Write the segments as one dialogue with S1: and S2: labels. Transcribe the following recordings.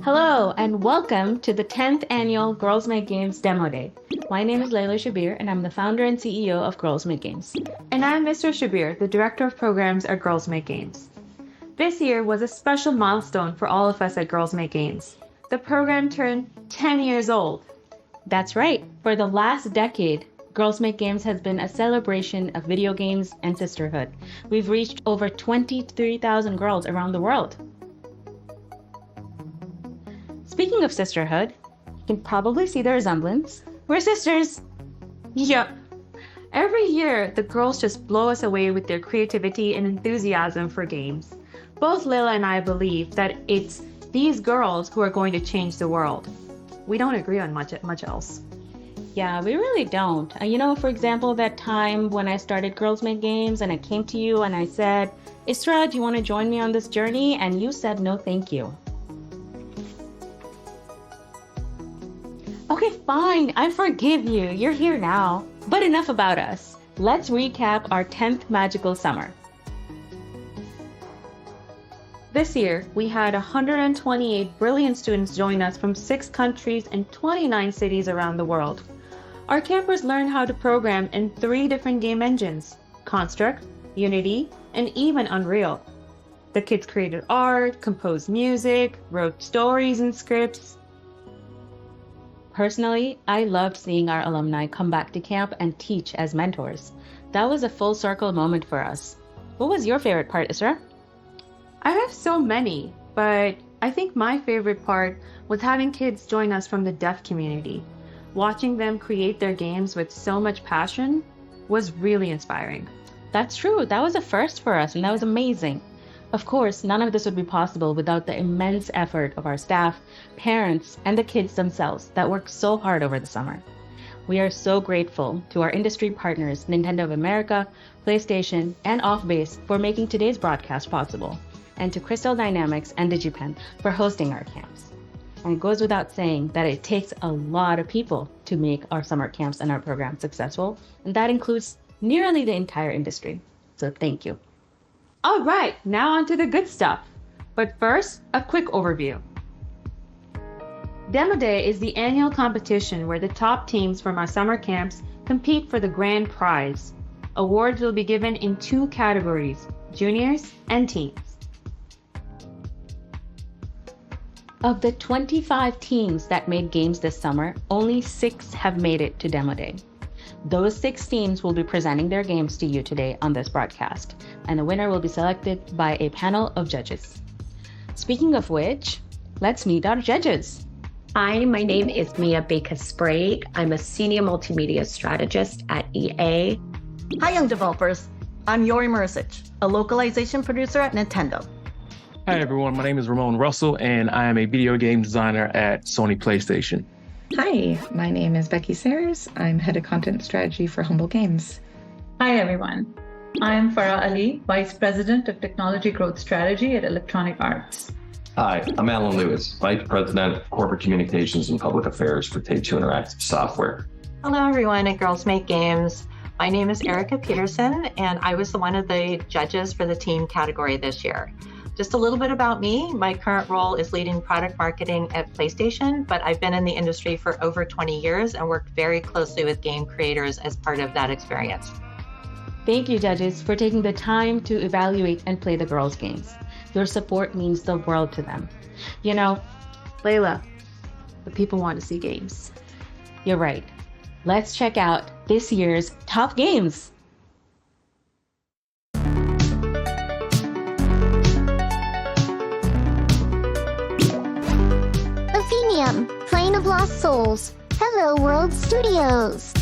S1: Hello, and welcome to the 10th annual Girls Make Games Demo Day. My name is Layla Shabir, and I'm the founder and CEO of Girls Make Games.
S2: And I'm Mr. Shabir, the Director of Programs at Girls Make Games. This year was a special milestone for all of us at Girls Make Games. The program turned 10 years old.
S1: That's right. For the last decade, Girls Make Games has been a celebration of video games and sisterhood. We've reached over 23,000 girls around the world. Speaking of sisterhood, you can probably see the resemblance. We're sisters!
S2: Yep. Every year, the girls just blow us away with their creativity and enthusiasm for games. Both Layla and I believe that it's these girls who are going to change the world. We don't agree on much else.
S1: Yeah, we really don't. For example, that time when I started Girls Make Games and I came to you and I said, Isra, do you want to join me on this journey? And you said, no, thank you. Okay, fine, I forgive you. You're here now. But enough about us. Let's recap our 10th magical summer.
S2: This year, we had 128 brilliant students join us from 6 countries and 29 cities around the world. Our campers learned how to program in 3 different game engines: Construct, Unity, and even Unreal. The kids created art, composed music, wrote stories and scripts.
S1: Personally, I loved seeing our alumni come back to camp and teach as mentors. That was a full circle moment for us. What was your favorite part, Isra?
S2: I have so many, but I think my favorite part was having kids join us from the deaf community. Watching them create their games with so much passion was really inspiring.
S1: That's true. That was a first for us, and that was amazing. Of course, none of this would be possible without the immense effort of our staff, parents, and the kids themselves that worked so hard over the summer. We are so grateful to our industry partners, Nintendo of America, PlayStation, and Offbase for making today's broadcast possible, and to Crystal Dynamics and DigiPen for hosting our camps. And it goes without saying that it takes a lot of people to make our summer camps and our programs successful, and that includes nearly the entire industry. So thank you.
S2: All right, now on to the good stuff. But first, a quick overview. Demo Day is the annual competition where the top teams from our summer camps compete for the Grand Prize. Awards will be given in 2 categories, juniors and teens.
S1: Of the 25 teams that made games this summer, only 6 have made it to Demo Day. Those 6 teams will be presenting their games to you today on this broadcast, and the winner will be selected by a panel of judges. Speaking of which, let's meet our judges.
S3: Hi, my name is Mia Baker-Sprague. I'm a senior multimedia strategist at EA.
S4: Hi, young developers. I'm Yori Mursic, a localization producer at Nintendo.
S5: Hi, everyone. My name is Ramon Russell, and I am a video game designer at Sony PlayStation.
S6: Hi, my name is Becky Sayers. I'm head of content strategy for Humble Games.
S7: Hi, everyone. I'm Farah Ali, Vice President of Technology Growth Strategy at Electronic Arts.
S8: Hi, I'm Alan Lewis, Vice President of Corporate Communications and Public Affairs for Take-Two Interactive Software.
S9: Hello, everyone at Girls Make Games. My name is Erica Peterson, and I was one of the judges for the team category this year. Just a little bit about me. My current role is leading product marketing at PlayStation, but I've been in the industry for over 20 years and worked very closely with game creators as part of that experience.
S1: Thank you, judges, for taking the time to evaluate and play the girls' games. Your support means the world to them.
S2: Layla, the people want to see games.
S1: You're right. Let's check out this year's top games.
S10: Athenium, Plane of Lost Souls, Hello World Studios.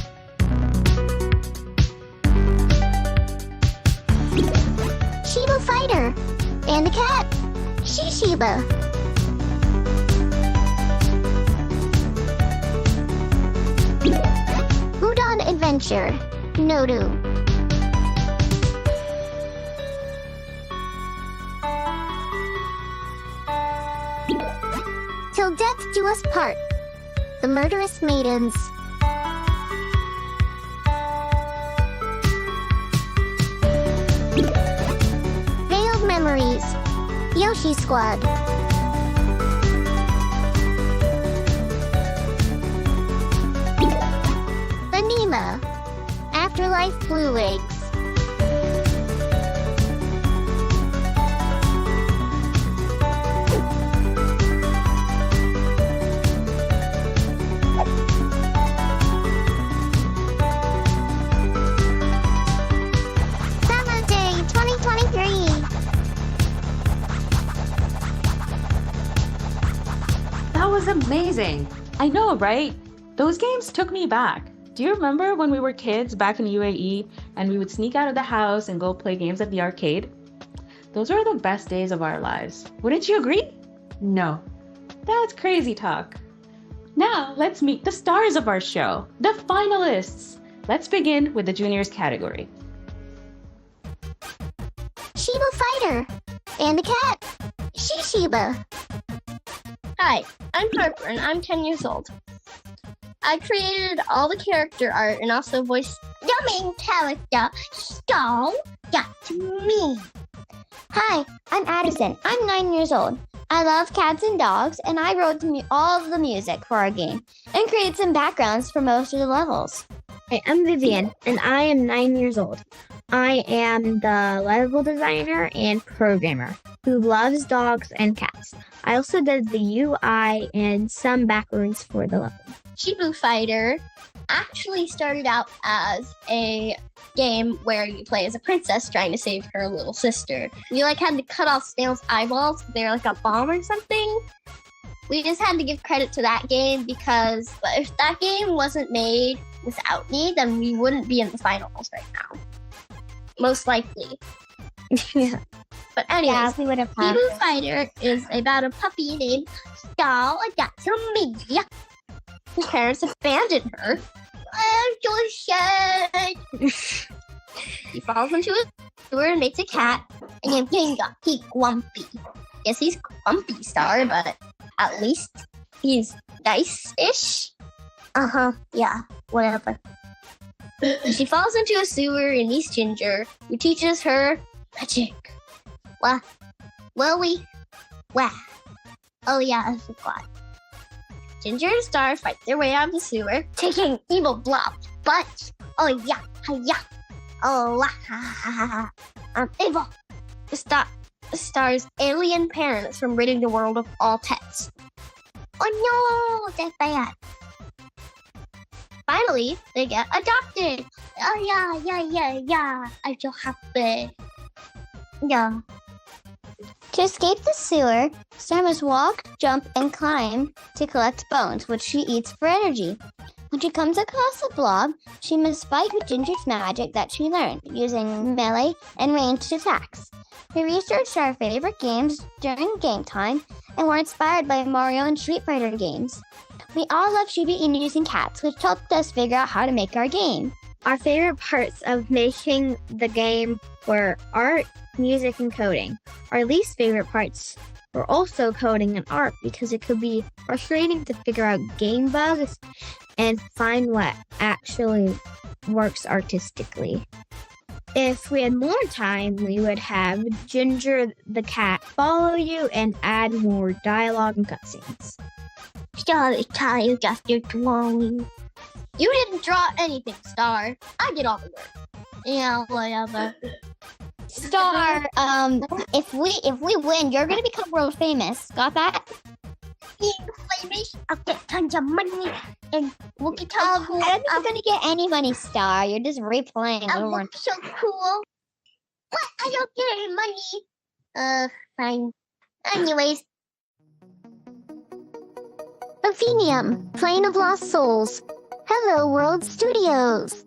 S10: Shiba Fighter, and a cat, Shishiba. Udon Adventure, Nodu. Till Death Do Us Part, The Murderous Maidens. Veiled Memories, Yoshi Squad. Nemo. Afterlife Blue Eggs. Summer Day 2023.
S2: That was amazing.
S1: I know, right? Those games took me back. Do you remember when we were kids back in UAE and we would sneak out of the house and go play games at the arcade? Those were the best days of our lives. Wouldn't you agree?
S2: No.
S1: That's crazy talk. Now, let's meet the stars of our show, the finalists. Let's begin with the juniors category.
S10: Shiba Fighter. And the cat. Shiba.
S11: Hi, I'm Harper and I'm 10 years old. I created all the character art and also voiced the main character, so that's me.
S10: Hi, I'm Addison. I'm 9 years old. I love cats and dogs, and I wrote all of the music for our game and created some backgrounds for most of the levels.
S11: Hey, I'm Vivian and I am 9 years old. I am the level designer and programmer who loves dogs and cats. I also did the UI and some backgrounds for the level.
S10: Shibu Fighter actually started out as a game where you play as a princess trying to save her little sister. You had to cut off Snail's eyeballs. They're like a bomb or something. We just had to give credit to that game because if that game wasn't made without me, then we wouldn't be in the finals right now. Most likely.
S11: Yeah.
S10: But anyways,
S11: Yeah, we would have had
S10: Shibu Fighter is about a puppy named Star Agatsumi. His parents abandoned her. I'm so sad. He falls into a sewer and makes a cat, and then Ginga, he's grumpy. Yes, he's grumpy, Star, but at least he's nice-ish. Yeah, whatever. She falls into a sewer and meets Ginger, who teaches her magic. Oh yeah, I forgot. Ginger and Star fight their way out of the sewer, taking evil blobs. But I'm evil. Star's alien parents from ridding the world of all pets. Oh no, that's bad. Finally, they get adopted. Oh yeah. I'm so happy. Yeah. To escape the sewer, Star must walk, jump, and climb to collect bones, which she eats for energy. When she comes across a blob, she must fight with Ginger's magic that she learned, using melee and ranged attacks. We researched our favorite games during game time and were inspired by Mario and Street Fighter games. We all love Shiba Inus and cats, which helped us figure out how to make our game.
S11: Our favorite parts of making the game were art, music, and coding. Our least favorite parts were also coding and art because it could be frustrating to figure out game bugs and find what actually works artistically. If we had more time, we would have Ginger the cat follow you and add more dialogue and cutscenes.
S10: Sorry, tired after drawing. You didn't draw anything, Star. I did all the work. Yeah, whatever. Star, if we win, you're gonna become world famous. Got that? Being famous, I'll get tons of money, and we'll get tons cool. I don't think you're gonna get any money, Star. You're just replaying. I look so cool. What? I don't get any money. Fine. Anyways. Athenium, Plane of Lost Souls. Hello World Studios.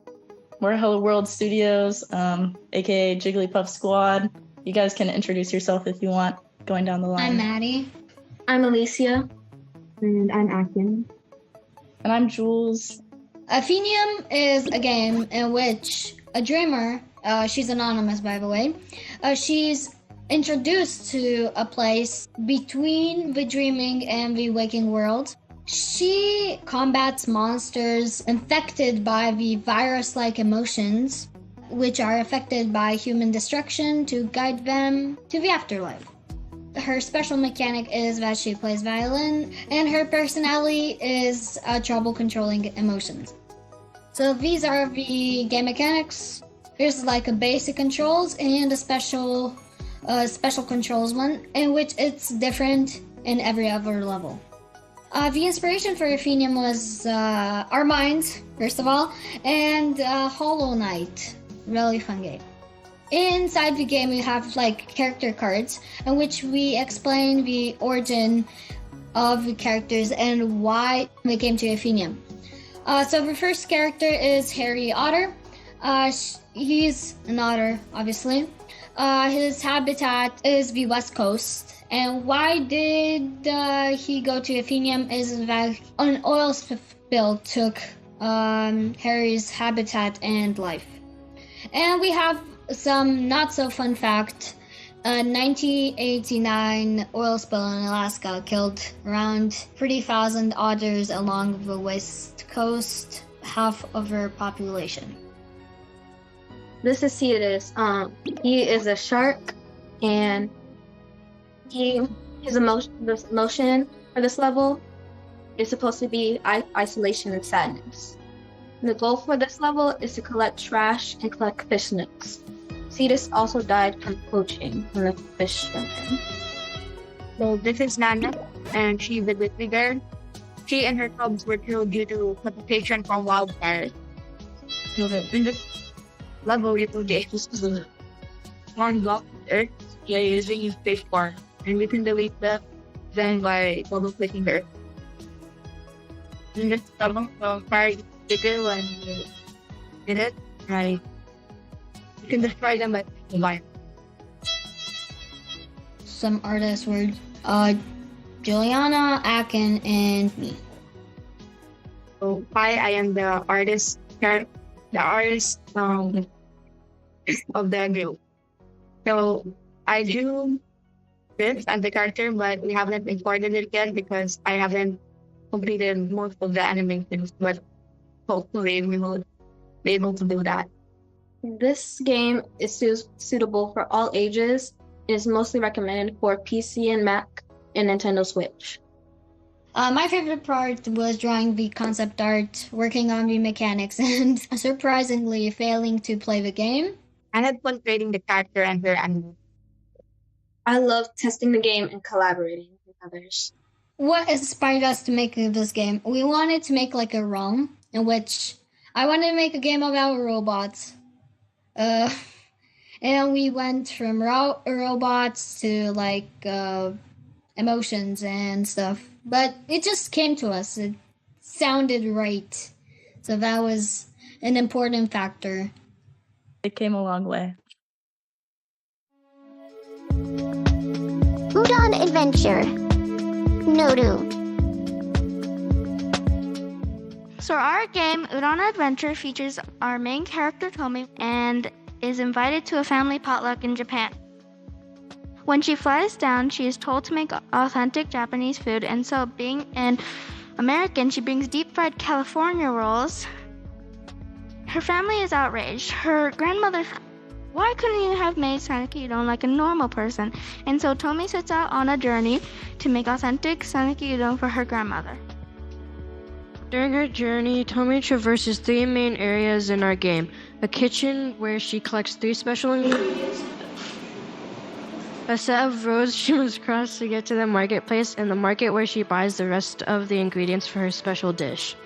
S4: We're Hello World Studios, aka Jigglypuff Squad. You guys can introduce yourself if you want, going down the line.
S12: I'm Maddie. I'm Alicia.
S11: And I'm Akin.
S4: And I'm Jules.
S12: Athenium is a game in which a dreamer, she's anonymous by the way, she's introduced to a place between the dreaming and the waking world. She combats monsters infected by the virus-like emotions, which are affected by human destruction to guide them to the afterlife. Her special mechanic is that she plays violin, and her personality is trouble controlling emotions. So these are the game mechanics. Here's like a basic controls and a special controls one, in which it's different in every other level. The inspiration for Athenium was our minds, first of all, and Hollow Knight. Really fun game. Inside the game, we have like character cards, in which we explain the origin of the characters and why they came to Athenium. So the first character is Harry Otter. He's an otter, obviously. His habitat is the West Coast. And why did he go to Athenium is that an oil spill took Harry's habitat and life. And we have some not so fun fact. 1989 oil spill in Alaska killed around 30,000 otters along the West Coast, half of their population.
S2: This is Cetus. He is a shark, and his emotion for this level is supposed to be isolation and sadness. And the goal for this level is to collect trash and collect fish nukes. Cetus also died from poaching from the fishermen.
S11: So this is Nana, and she's a grizzly bear. She and her cubs were killed due to precipitation from wildfires. So in this level, you can get one block of earth using your spacebar, and we can delete the then by double-clicking the earth. In this level, fire bigger when you did it, right? You can destroy them by fire.
S12: Some artists were Juliana, Akin, and me.
S11: So I am the artist of the group. So I do this as the character, but we haven't imported it yet because I haven't completed most of the animations, but hopefully we will be able to do that.
S2: This game is suitable for all ages. It is mostly recommended for PC and Mac and Nintendo Switch.
S12: My favorite part was drawing the concept art, working on the mechanics, and surprisingly failing to play the game.
S11: I had fun creating the character and her animation.
S2: I love testing the game and collaborating with others.
S12: What inspired us to make this game? We wanted to make like a realm in which I wanted to make a game about robots. And we went from robots to like emotions and stuff. But it just came to us. It sounded right. So that was an important factor.
S4: It came a long way.
S10: Udon Adventure. Noodoo. So our game, Udon Adventure, features our main character, Tomi, and is invited to a family potluck in Japan. When she flies down, she is told to make authentic Japanese food, and so being an American, she brings deep-fried California rolls. Her family is outraged. Her grandmother, why couldn't you have made Saneki Udon like a normal person? And so Tomi sets out on a journey to make authentic Saneki Udon for her grandmother.
S13: During her journey, Tomi traverses 3 main areas in our game. A kitchen where she collects 3 special ingredients, a set of roads she must cross to get to the marketplace, and the market where she buys the rest of the ingredients for her special dish.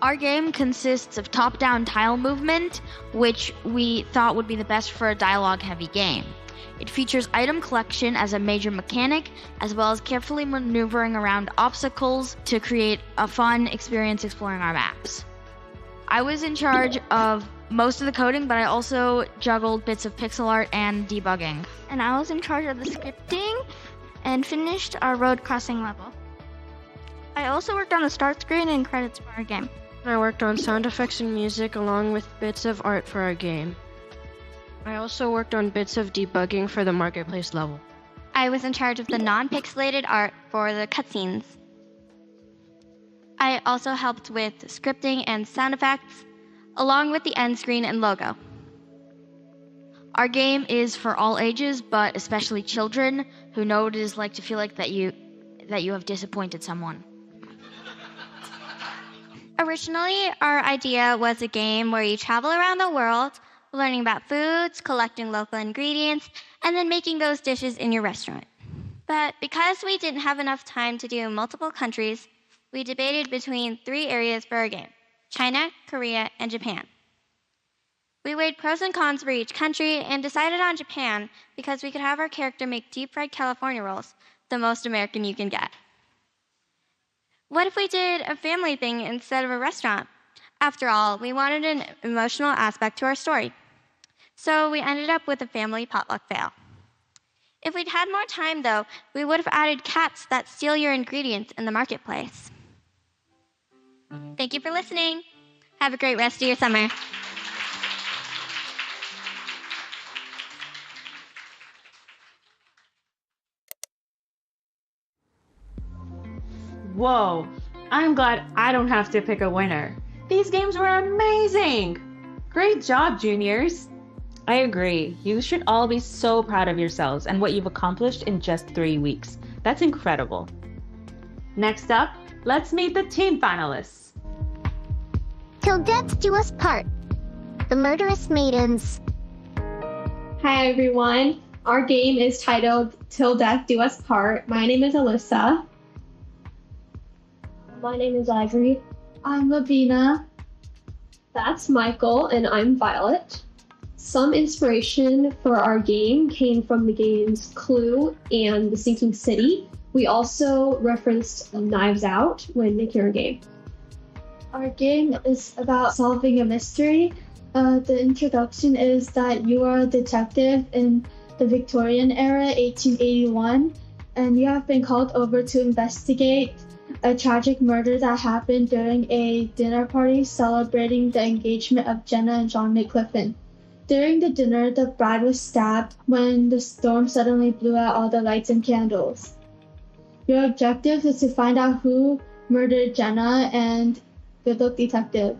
S10: Our game consists of top-down tile movement, which we thought would be the best for a dialogue-heavy game. It features item collection as a major mechanic, as well as carefully maneuvering around obstacles to create a fun experience exploring our maps. I was in charge of most of the coding, but I also juggled bits of pixel art and debugging. And I was in charge of the scripting and finished our road crossing level. I also worked on the start screen and credits for our game.
S13: I worked on sound effects and music along with bits of art for our game. I also worked on bits of debugging for the marketplace level.
S10: I was in charge of the non-pixelated art for the cutscenes. I also helped with scripting and sound effects, along with the end screen and logo. Our game is for all ages, but especially children who know what it is like to feel like that you have disappointed someone.
S11: Originally, our idea was a game where you travel around the world, learning about foods, collecting local ingredients, and then making those dishes in your restaurant. But because we didn't have enough time to do multiple countries, we debated between 3 areas for our game: China, Korea, and Japan. We weighed pros and cons for each country and decided on Japan because we could have our character make deep-fried California rolls, the most American you can get. What if we did a family thing instead of a restaurant? After all, we wanted an emotional aspect to our story. So we ended up with a family potluck fail. If we'd had more time, though, we would have added cats that steal your ingredients in the marketplace. Thank you for listening. Have a great rest of your summer.
S2: Whoa, I'm glad I don't have to pick a winner. These games were amazing! Great job, juniors!
S1: I agree. You should all be so proud of yourselves and what you've accomplished in just 3 weeks. That's incredible.
S2: Next up, let's meet the team finalists.
S10: Till death do us part. The Murderous Maidens.
S14: Hi everyone. Our game is titled Till Death Do Us Part. My name is Alyssa.
S15: My name is Ivory.
S14: I'm Lavina.
S15: That's Michael, and I'm Violet. Some inspiration for our game came from the games Clue and The Sinking City. We also referenced Knives Out when making our game.
S14: Our game is about solving a mystery. The introduction is that you are a detective in the Victorian era, 1881, and you have been called over to investigate a tragic murder that happened during a dinner party celebrating the engagement of Jenna and John McCliffin. During the dinner, the bride was stabbed when the storm suddenly blew out all the lights and candles. Your objective is to find out who murdered Jenna, and good luck, detective.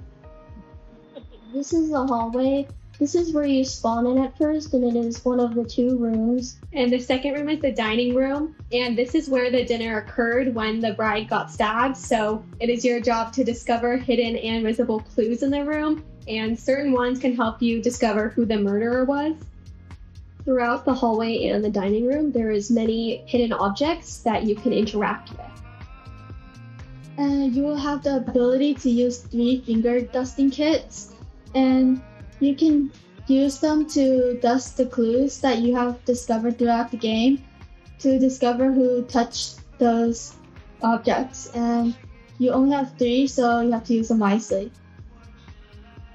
S15: This is the hallway. This is where you spawn in at first, and it is one of the 2 rooms.
S14: And the second room is the dining room, and this is where the dinner occurred when the bride got stabbed. So it is your job to discover hidden and visible clues in the room, and certain ones can help you discover who the murderer was.
S15: Throughout the hallway and the dining room, there is many hidden objects that you can interact with.
S14: And you will have the ability to use 3 finger dusting kits, and you can use them to dust the clues that you have discovered throughout the game to discover who touched those objects. And you only have 3, so you have to use them wisely.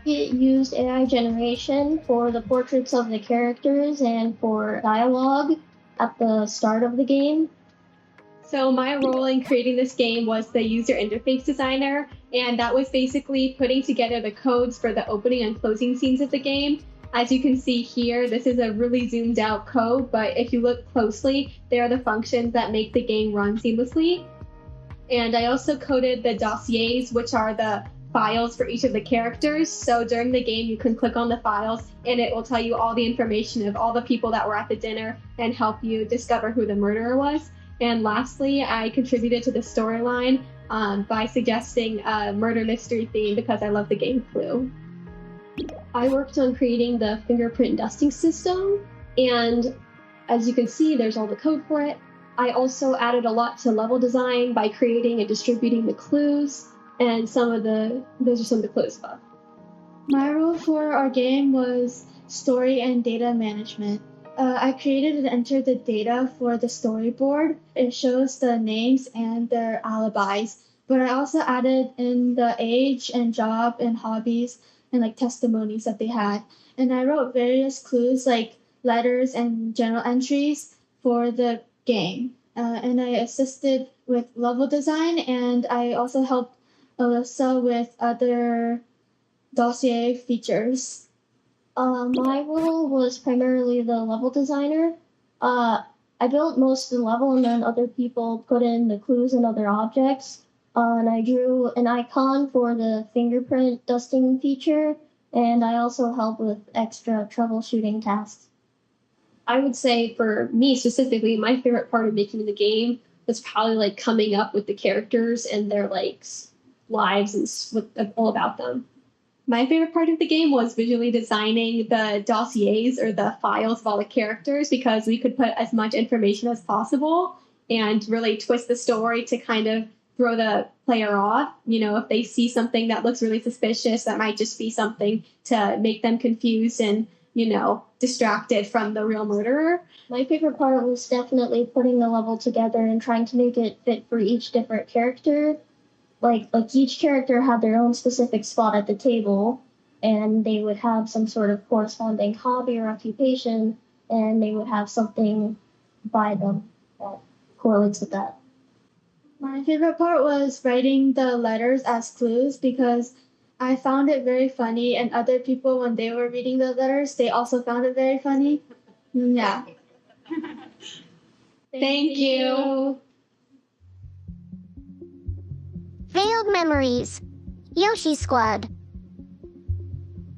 S15: It used AI generation for the portraits of the characters and for dialogue at the start of the game.
S14: So my role in creating this game was the user interface designer, and that was basically putting together the codes for the opening and closing scenes of the game. As you can see here, this is a really zoomed out code, but if you look closely, they are the functions that make the game run seamlessly. And I also coded the dossiers, which are the files for each of the characters. So during the game, you can click on the files and it will tell you all the information of all the people that were at the dinner and help you discover who the murderer was. And lastly, I contributed to the storyline by suggesting a murder mystery theme because I love the game Clue.
S15: I worked on creating the fingerprint dusting system, and as you can see, there's all the code for it. I also added a lot to level design by creating and distributing the clues, and those are some of the clues above.
S14: My role for our game was story and data management. I created and entered the data for the storyboard. It shows the names and their alibis, but I also added in the age and job and hobbies and like testimonies that they had. And I wrote various clues like letters and journal entries for the game. And I assisted with level design, and I also helped Alyssa with other dossier features.
S15: My role was primarily the level designer. I built most of the level, and then other people put in the clues and other objects. And I drew an icon for the fingerprint dusting feature, and I also helped with extra troubleshooting tasks. I would say for me specifically, my favorite part of making the game was probably like coming up with the characters and their like
S14: lives and all about them. My favorite part of the game was visually designing the dossiers or the files of all the characters, because we could put as much information as possible and really twist the story to kind of throw the player off. If they see something that looks really suspicious, that might just be something to make them confused and, distracted from the real murderer.
S15: My favorite part was definitely putting the level together and trying to make it fit for each different character. Like each character had their own specific spot at the table, and they would have some sort of corresponding hobby or occupation, and they would have something by them that correlates with that.
S16: My favorite part was writing the letters as clues, because I found it very funny, and other people, when they were reading the letters, they also found it very funny. Yeah.
S14: Thank you.
S10: Veiled Memories. Yoshi Squad.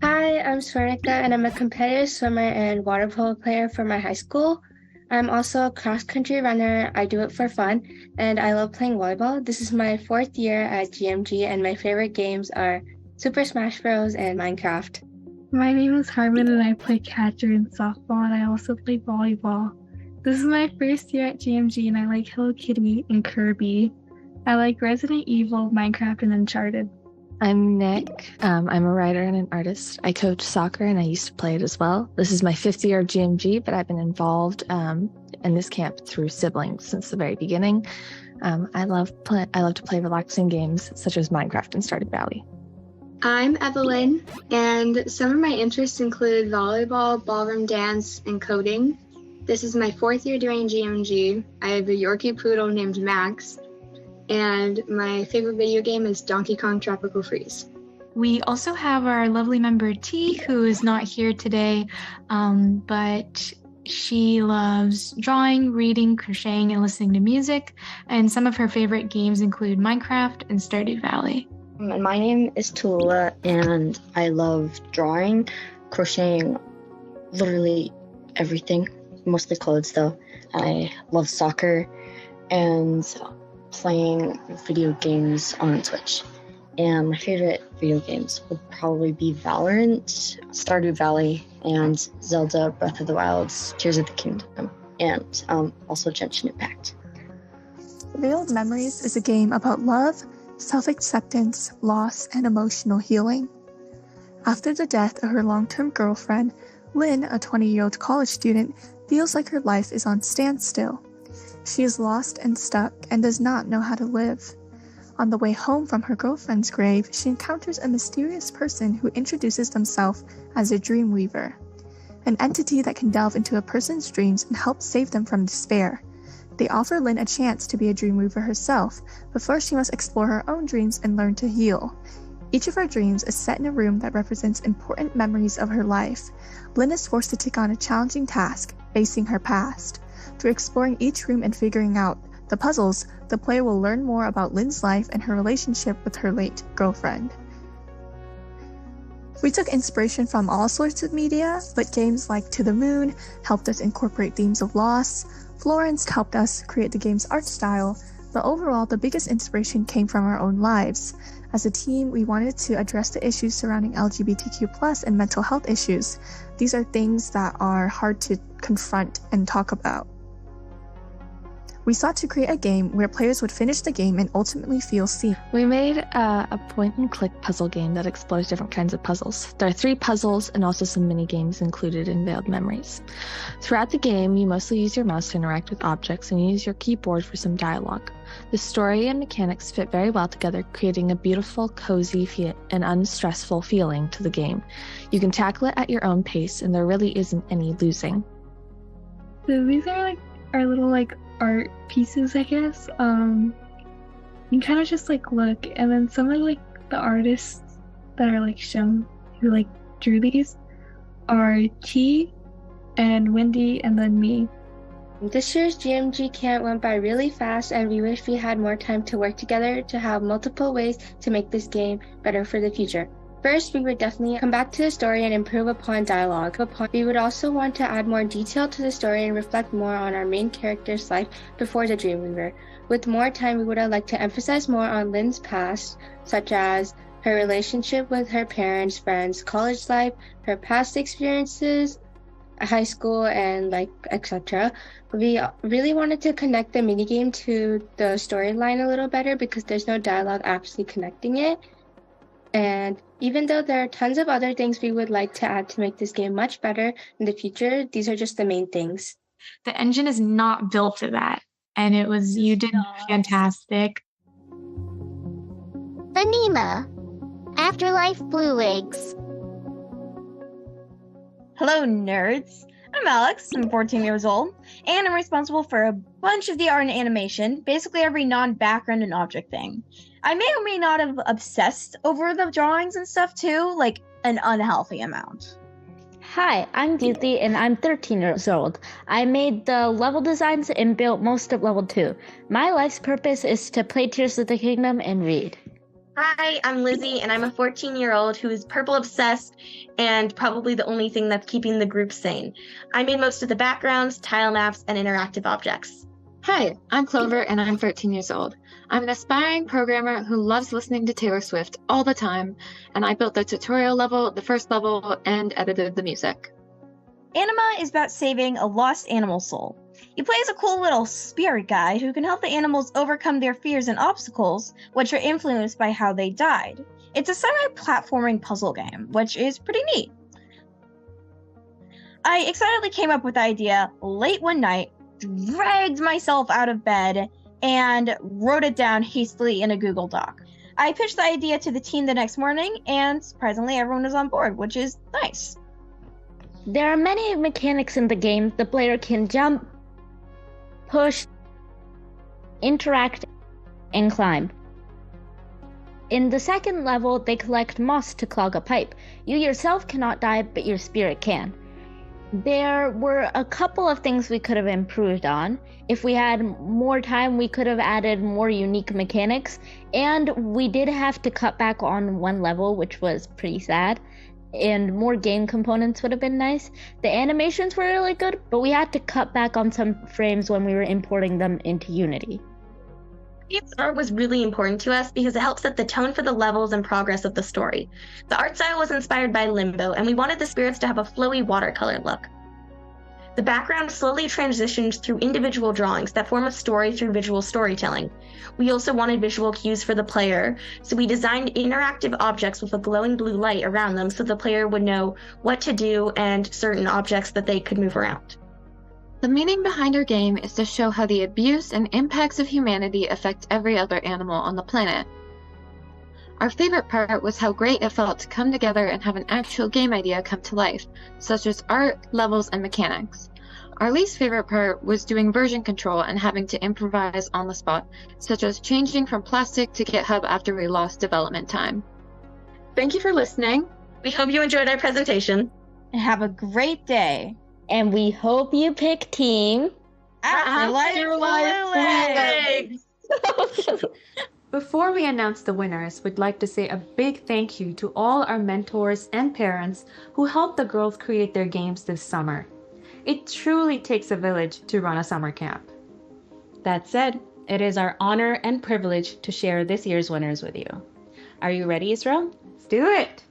S13: Hi, I'm Swarnika, and I'm a competitive swimmer and water polo player for my high school. I'm also a cross-country runner. I do it for fun, and I love playing volleyball. This is my 4th year at GMG, and my favorite games are Super Smash Bros. And Minecraft.
S17: My name is Harmon, and I play catcher in softball, and I also play volleyball. This is my first year at GMG, and I like Hello Kitty and Kirby. I like Resident Evil, Minecraft, and Uncharted.
S18: I'm Nick. I'm a writer and an artist. I coach soccer, and I used to play it as well. This is my 5th year of GMG, but I've been involved in this camp through siblings since the very beginning. I love to play relaxing games such as Minecraft and Stardew Valley.
S16: I'm Evelyn, and some of my interests include volleyball, ballroom dance, and coding. This is my 4th year doing GMG. I have a Yorkie poodle named Max, and my favorite video game is Donkey Kong Tropical Freeze.
S17: We also have our lovely member T, who is not here today, but she loves drawing, reading, crocheting, and listening to music, and some of her favorite games include Minecraft and Stardew Valley.
S19: My name is Tallulah, and I love drawing, crocheting, literally everything, mostly clothes though. I love soccer and playing video games on Twitch. And my favorite video games would probably be Valorant, Stardew Valley, and Zelda Breath of the Wild's Tears of the Kingdom, and also Genshin Impact.
S20: Veiled Memories is a game about love, self-acceptance, loss, and emotional healing. After the death of her long-term girlfriend, Lynn, a 20-year-old college student, feels like her life is on standstill. She is lost and stuck and does not know how to live. On the way home from her girlfriend's grave, she encounters a mysterious person who introduces themselves as a Dreamweaver, an entity that can delve into a person's dreams and help save them from despair. They offer Lynn a chance to be a Dreamweaver herself, but first she must explore her own dreams and learn to heal. Each of her dreams is set in a room that represents important memories of her life. Lynn is forced to take on a challenging task, facing her past. Through exploring each room and figuring out the puzzles, the player will learn more about Lynn's life and her relationship with her late girlfriend. We took inspiration from all sorts of media, but games like To the Moon helped us incorporate themes of loss. Florence helped us create the game's art style, but overall the biggest inspiration came from our own lives. As a team, we wanted to address the issues surrounding LGBTQ+ and mental health issues. These are things that are hard to confront and talk about. We sought to create a game where players would finish the game and ultimately feel seen.
S18: We made a point-and-click puzzle game that explores different kinds of puzzles. There are 3 puzzles and also some mini-games included in Veiled Memories. Throughout the game, you mostly use your mouse to interact with objects and use your keyboard for some dialogue. The story and mechanics fit very well together, creating a beautiful, cozy, and unstressful feeling to the game. You can tackle it at your own pace, and there really isn't any losing.
S17: So these are our little art pieces, I guess. You can kind of just look, and then some of the artists that are shown who drew these are T and Wendy and then me.
S13: This year's GMG camp went by really fast, and we wish we had more time to work together to have multiple ways to make this game better for the future.
S16: First, we would definitely come back to the story and improve upon dialogue. We would also want to add more detail to the story and reflect more on our main character's life before the Dreamweaver. With more time, we would have liked to emphasize more on Lynn's past, such as her relationship with her parents, friends, college life, her past experiences, high school, and etc. We really wanted to connect the minigame to the storyline a little better because there's no dialogue actually connecting it. And even though there are tons of other things we would like to add to make this game much better in the future, these are just the main things.
S21: The engine is not built for that. And you did fantastic.
S10: Anima, Afterlife Blue Eggs.
S22: Hello, nerds. I'm Alex, I'm 14 years old, and I'm responsible for a bunch of the art and animation, basically every non-background and object thing. I may or may not have obsessed over the drawings and stuff too, like an unhealthy amount.
S1: Hi, I'm Deepthi and I'm 13 years old. I made the level designs and built most of level 2. My life's purpose is to play Tears of the Kingdom and read.
S23: Hi, I'm Lizzie, and I'm a 14-year-old who is purple obsessed and probably the only thing that's keeping the group sane. I made most of the backgrounds, tile maps, and interactive objects.
S24: Hi, I'm Clover, and I'm 13 years old. I'm an aspiring programmer who loves listening to Taylor Swift all the time, and I built the tutorial level, the first level, and edited the music.
S22: Anima is about saving a lost animal soul. You play as a cool little spirit guide who can help the animals overcome their fears and obstacles, which are influenced by how they died. It's a semi-platforming puzzle game, which is pretty neat. I excitedly came up with the idea late one night, dragged myself out of bed, and wrote it down hastily in a Google Doc. I pitched the idea to the team the next morning, and surprisingly everyone was on board, which is nice.
S1: There are many mechanics in the game. The player can jump, push, interact, and climb. In the second level, they collect moss to clog a pipe. You yourself cannot die, but your spirit can. There were a couple of things we could have improved on. If we had more time, we could have added more unique mechanics, and we did have to cut back on one level, which was pretty sad. And more game components would have been nice. The animations were really good, but we had to cut back on some frames when we were importing them into Unity.
S23: Game's art was really important to us because it helps set the tone for the levels and progress of the story. The art style was inspired by Limbo, and we wanted the spirits to have a flowy watercolor look. The background slowly transitioned through individual drawings that form a story through visual storytelling. We also wanted visual cues for the player, so we designed interactive objects with a glowing blue light around them so the player would know what to do and certain objects that they could move around.
S24: The meaning behind our game is to show how the abuse and impacts of humanity affect every other animal on the planet. Our favorite part was how great it felt to come together and have an actual game idea come to life, such as art, levels, and mechanics. Our least favorite part was doing version control and having to improvise on the spot, such as changing from plastic to GitHub after we lost development time.
S23: Thank you for listening. We hope you enjoyed our presentation.
S22: And have a great day.
S1: And we hope you pick Team
S22: Afterlife Blue Eggs.
S2: Before we announce the winners, we'd like to say a big thank you to all our mentors and parents who helped the girls create their games this summer. It truly takes a village to run a summer camp.
S1: That said, it is our honor and privilege to share this year's winners with you. Are you ready, Israel?
S2: Let's do it!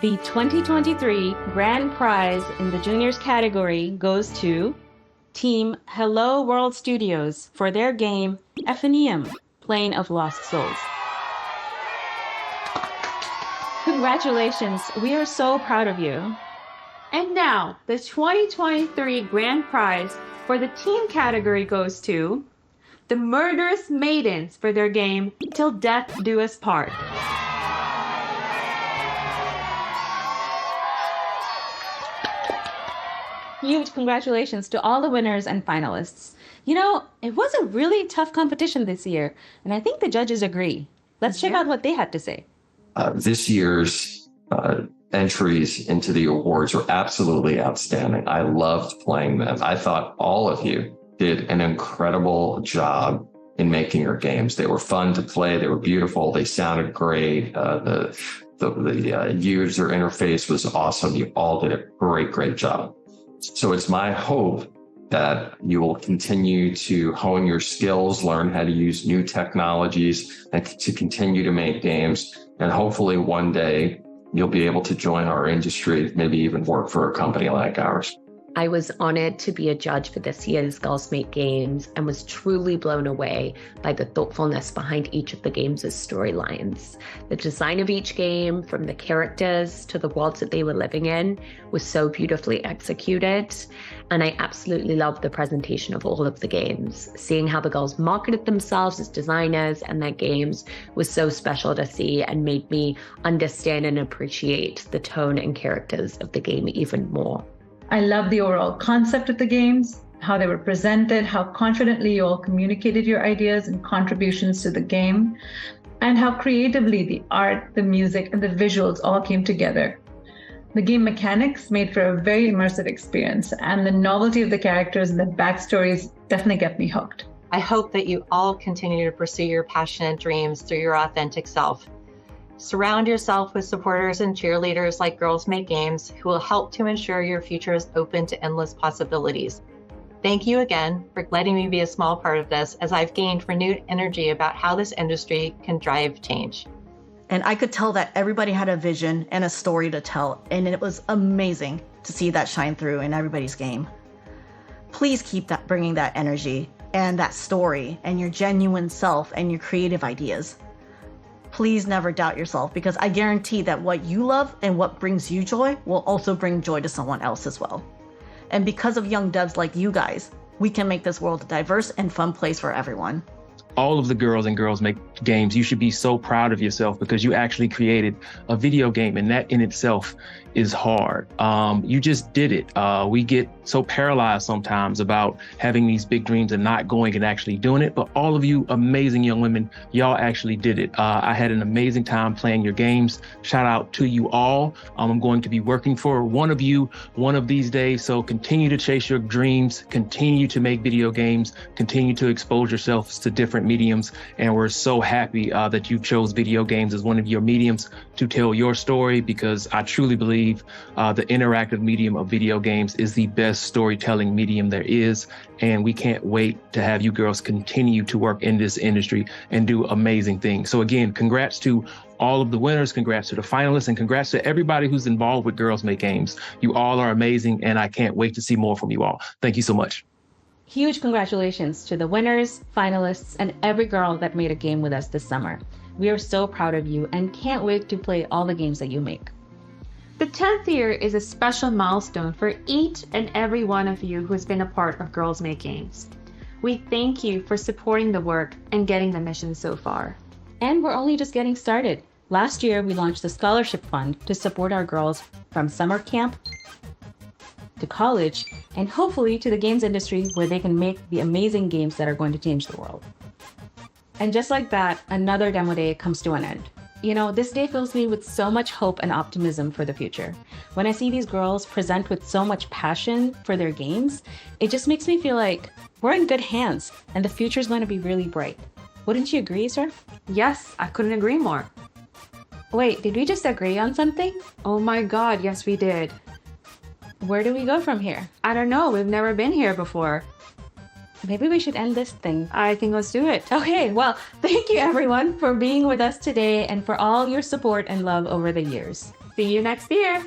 S1: The 2023 Grand Prize in the Juniors category goes to Team Hello World Studios for their game Ephanium, Plane of Lost Souls. Congratulations, we are so proud of you.
S2: And now, the 2023 Grand Prize for the team category goes to the Murderous Maidens for their game Till Death Do Us Part.
S1: Huge congratulations to all the winners and finalists. You know, it was a really tough competition this year, and I think the judges agree. Let's check out what they had to say.
S8: This year's entries into the awards were absolutely outstanding. I loved playing them. I thought all of you did an incredible job in making your games. They were fun to play. They were beautiful. They sounded great. The user interface was awesome. You all did a great job. So it's my hope that you will continue to hone your skills, learn how to use new technologies, and to continue to make games. And hopefully one day you'll be able to join our industry, maybe even work for a company like ours.
S3: I was honored to be a judge for this year's Girls Make Games and was truly blown away by the thoughtfulness behind each of the games' storylines. The design of each game, from the characters to the worlds that they were living in, was so beautifully executed. And I absolutely loved the presentation of all of the games. Seeing how the girls marketed themselves as designers and their games was so special to see and made me understand and appreciate the tone and characters of the game even more.
S5: I love the overall concept of the games, how they were presented, how confidently you all communicated your ideas and contributions to the game, and how creatively the art, the music, and the visuals all came together. The game mechanics made for a very immersive experience, and the novelty of the characters and the backstories definitely kept me hooked.
S9: I hope that you all continue to pursue your passionate dreams through your authentic self. Surround yourself with supporters and cheerleaders like Girls Make Games who will help to ensure your future is open to endless possibilities. Thank you again for letting me be a small part of this, as I've gained renewed energy about how this industry can drive change.
S6: And I could tell that everybody had a vision and a story to tell, and it was amazing to see that shine through in everybody's game. Please keep bringing that energy and that story and your genuine self and your creative ideas. Please never doubt yourself, because I guarantee that what you love and what brings you joy will also bring joy to someone else as well. And because of young devs like you guys, we can make this world a diverse and fun place for everyone.
S7: All of the girls and Girls Make Games, you should be so proud of yourself because you actually created a video game, and that in itself is hard. You just did it. We get so paralyzed sometimes about having these big dreams and not going and actually doing it. But all of you amazing young women, y'all actually did it. I had an amazing time playing your games. Shout out to you all. I'm going to be working for one of you one of these days. So continue to chase your dreams, continue to make video games, continue to expose yourselves to different mediums. And we're so happy that you chose video games as one of your mediums to tell your story, because I truly believe the interactive medium of video games is the best storytelling medium there is. And we can't wait to have you girls continue to work in this industry and do amazing things. So again, congrats to all of the winners, congrats to the finalists, and congrats to everybody who's involved with Girls Make Games. You all are amazing, and I can't wait to see more from you all. Thank you so much.
S1: Huge congratulations to the winners, finalists, and every girl that made a game with us this summer. We are so proud of you and can't wait to play all the games that you make.
S2: The 10th year is a special milestone for each and every one of you who has been a part of Girls Make Games. We thank you for supporting the work and getting the mission so far.
S1: And we're only just getting started. Last year, we launched the Scholarship Fund to support our girls from summer camp to college, and hopefully to the games industry where they can make the amazing games that are going to change the world. And just like that, another demo day comes to an end. You know, this day fills me with so much hope and optimism for the future. When I see these girls present with so much passion for their games, it just makes me feel like we're in good hands and the future is going to be really bright. Wouldn't you agree, sir?
S2: Yes, I couldn't agree more.
S1: Wait, did we just agree on something?
S2: Oh my God, yes we did.
S1: Where do we go from here?
S2: I don't know, we've never been here before.
S1: Maybe we should end this thing.
S2: I think let's do it.
S1: Okay, well, thank you everyone for being with us today and for all your support and love over the years.
S2: See you next year.